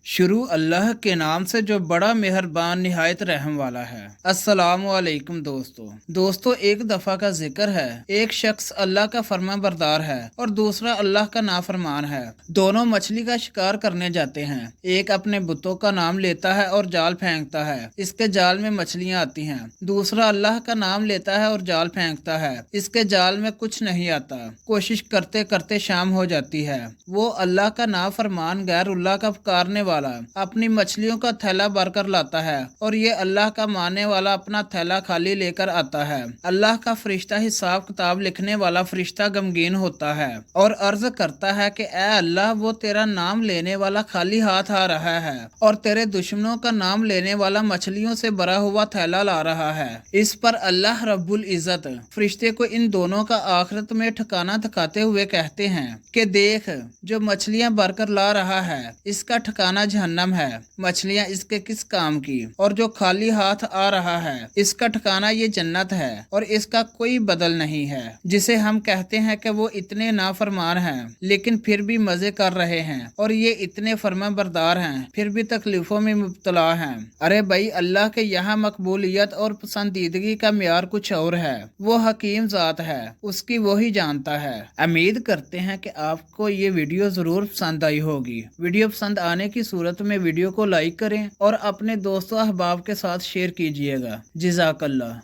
शुरू अल्लाह के नाम से जो बड़ा मेहरबान निहायत रहम वाला है। अस्सलामु अलैकुम दोस्तों एक दफा का जिक्र है। एक शख्स अल्लाह का फर्मा बरदार है और दूसरा अल्लाह का नाफरमान है। दोनों मछली का शिकार करने जाते हैं। एक अपने बुतों का नाम लेता है और जाल फेंकता है, इसके जाल में मछलियां आती हैं। दूसरा अल्लाह का नाम लेता है और जाल फेंकता है, इसके जाल में कुछ नहीं आता। कोशिश करते करते शाम हो जाती है। वो अल्लाह का नाफरमान गैरुल्लाह का पुकारने वाला अपनी मछलियों का थैला भरकर लाता है और ये अल्लाह का मानने वाला अपना थैला खाली लेकर आता है। अल्लाह का फरिश्ता हिसाब किताब लिखने वाला फरिश्ता गमगीन होता है और अर्ज करता है कि ऐ अल्लाह, वो तेरा नाम लेने वाला खाली हाथ आ रहा है और तेरे दुश्मनों का नाम लेने वाला मछलियों से भरा हुआ थैला ला रहा है। इस पर अल्लाह रब्बुल इज्जत फरिश्ते को इन दोनों का आखिरत में ठिकाना दिखाते हुए कहते हैं कि देख, जो मछलियां भरकर ला रहा है इसका ठिकाना जहन्नम है। मछलियां इसके किस काम की? और जो खाली हाथ आ रहा है इसका ठिकाना ये जन्नत है और इसका कोई बदल नहीं है। जिसे हम कहते हैं कि वो इतने नाफरमान हैं लेकिन फिर भी मजे कर रहे हैं और ये इतने फर्मा बरदार हैं फिर भी तकलीफों में मुब्तला हैं। अरे भाई, अल्लाह के यहाँ मकबूलियत और पसंदीदगी का म्यार कुछ और है। वो हकीम जात है, उसकी वो ही जानता है। उम्मीद करते हैं कि आपको ये वीडियो जरूर पसंद आई होगी। वीडियो पसंद आने की सूरत में वीडियो को लाइक करें और अपने दोस्तों अहबाब के साथ शेयर कीजिएगा। जज़ाकल्लाह।